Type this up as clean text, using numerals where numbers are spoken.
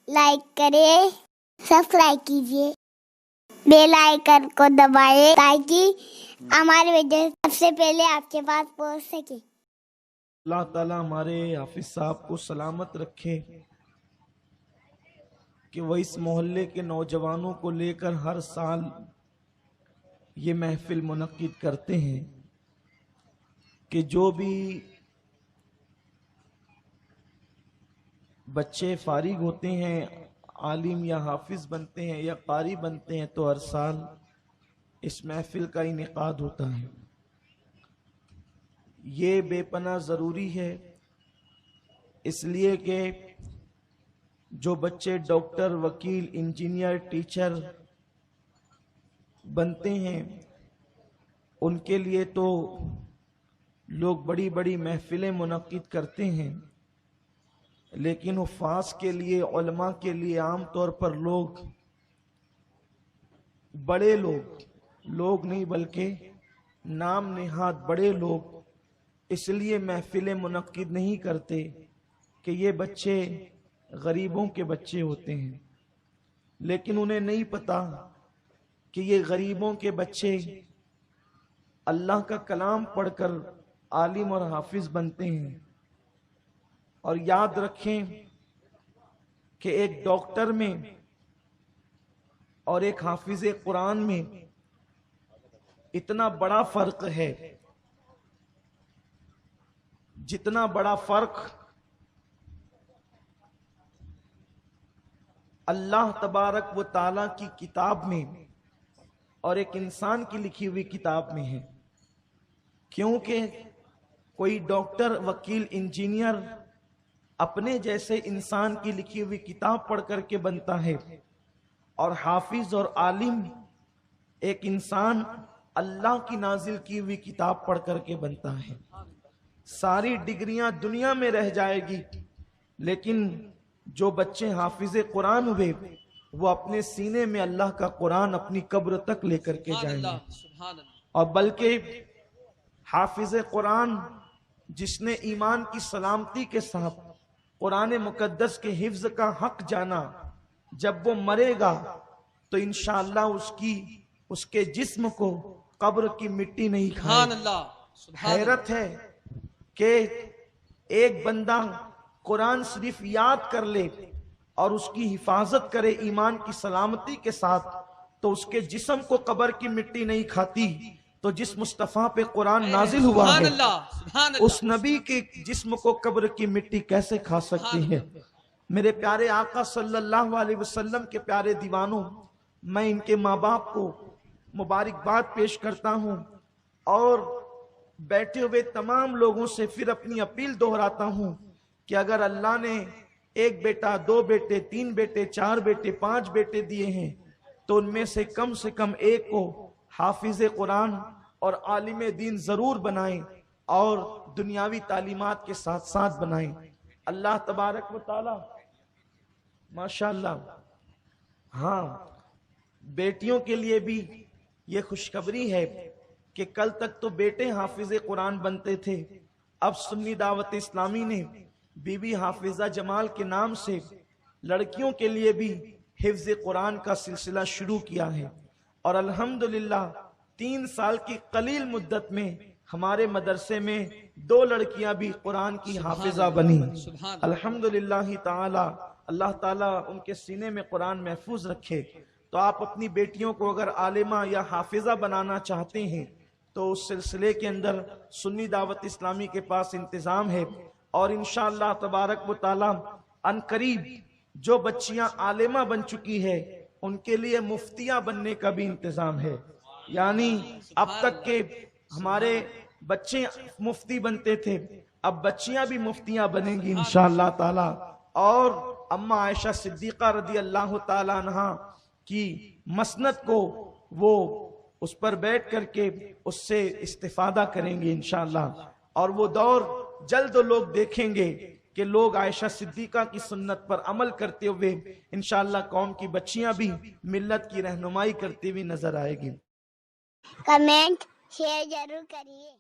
Like کریں، subscribe کیجیے، bell icon کو دبائیں تاکہ ہماری ویڈیو سب سے پہلے آپ کے پاس پہنچ سکے۔ اللہ تعالیٰ ہمارے حافظ صاحب کو سلامت رکھے کہ وہ اس محلے کے نوجوانوں کو لے کر ہر سال یہ محفل منعقد کرتے ہیں کہ جو بھی بچے فارغ ہوتے ہیں، عالم یا حافظ بنتے ہیں یا قاری بنتے ہیں، تو ہر سال اس محفل کا انعقاد ہوتا ہے۔ یہ بے پناہ ضروری ہے، اس لیے کہ جو بچے ڈاکٹر، وکیل، انجینئر، ٹیچر بنتے ہیں ان کے لیے تو لوگ بڑی بڑی محفلیں منعقد کرتے ہیں، لیکن حفاظ کے لیے، علماء کے لیے عام طور پر لوگ بڑے لوگ نہیں بلکہ نام نہاد بڑے لوگ اس لیے محفلیں منعقد نہیں کرتے کہ یہ بچے غریبوں کے بچے ہوتے ہیں، لیکن انہیں نہیں پتا کہ یہ غریبوں کے بچے اللہ کا کلام پڑھ کر عالم اور حافظ بنتے ہیں۔ اور یاد رکھیں کہ ایک ڈاکٹر میں اور ایک حافظ قرآن میں اتنا بڑا فرق ہے، جتنا بڑا فرق اللہ تبارک و تعالیٰ کی کتاب میں اور ایک انسان کی لکھی ہوئی کتاب میں ہے۔ کیونکہ کوئی ڈاکٹر، وکیل، انجینئر اپنے جیسے انسان کی لکھی ہوئی کتاب پڑھ کر کے بنتا ہے، اور حافظ اور عالم ایک انسان اللہ کی نازل کی ہوئی کتاب پڑھ کر کے بنتا ہے۔ ساری ڈگریاں دنیا میں رہ جائے گی، لیکن جو بچے حافظ قرآن ہوئے وہ اپنے سینے میں اللہ کا قرآن اپنی قبر تک لے کر کے جائیں گے۔ اور بلکہ حافظ قرآن جس نے ایمان کی سلامتی کے ساتھ قرآن مقدس کے حفظ کا حق جانا، جب وہ مرے گا تو انشاءاللہ اس کے جسم کو قبر کی مٹی نہیں کھائے۔ حیرت ہے کہ ایک بندہ قرآن شریف یاد کر لے اور اس کی حفاظت کرے ایمان کی سلامتی کے ساتھ، تو اس کے جسم کو قبر کی مٹی نہیں کھاتی، تو جس مصطفیٰ پہ قرآن نازل ہوا ہے اس نبی کے جسم کو قبر کی مٹی کیسے کھا سکتی ہے؟ میرے پیارے آقا صلی اللہ علیہ وسلم کے پیارے دیوانوں، میں ان کے ماں باپ کو مبارکباد پیش کرتا ہوں، اور بیٹھے ہوئے تمام لوگوں سے پھر اپنی اپیل دہراتا ہوں کہ اگر اللہ نے ایک بیٹا، 2 بیٹے، 3 بیٹے، 4 بیٹے، 5 بیٹے دیے ہیں تو ان میں سے کم ایک کو حافظ قرآن اور عالم دین ضرور بنائیں، اور دنیاوی تعلیمات کے ساتھ ساتھ بنائیں۔ اللہ تبارک و تعالی ماشاءاللہ، ہاں، بیٹیوں کے لیے بھی یہ خوشخبری ہے کہ کل تک تو بیٹے حافظ قرآن بنتے تھے، اب سنی دعوت اسلامی نے بی بی حافظہ جمال کے نام سے لڑکیوں کے لیے بھی حفظ قرآن کا سلسلہ شروع کیا ہے، اور الحمدللہ 3 سال کی قلیل مدت میں ہمارے مدرسے میں 2 لڑکیاں بھی قرآن کی حافظہ بنی۔ الحمدللہ تعالی، اللہ تعالیٰ ان کے سینے میں قرآن محفوظ رکھے۔ تو آپ اپنی بیٹیوں کو اگر عالمہ یا حافظہ بنانا چاہتے ہیں تو اس سلسلے کے اندر سنی دعوت اسلامی کے پاس انتظام ہے، اور انشاءاللہ تبارک و تعالی عنقریب جو بچیاں عالمہ بن چکی ہے ان کے لیے مفتیاں بننے کا بھی انتظام ہے۔ یعنی اب تک کے ہمارے بچے مفتی بنتے تھے، اب بچیاں بھی مفتیاں بنیں گی انشاءاللہ تعالی، اور اما عائشہ صدیقہ رضی اللہ تعالی عنہ کی مسند کو وہ اس پر بیٹھ کر کے اس سے استفادہ کریں گے انشاءاللہ، اور وہ دور جلد لوگ دیکھیں گے کہ لوگ عائشہ صدیقہ کی سنت پر عمل کرتے ہوئے انشاءاللہ قوم کی بچیاں بھی ملت کی رہنمائی کرتی ہوئی نظر آئے گی۔ کمنٹ، شیئر ضرور کریے۔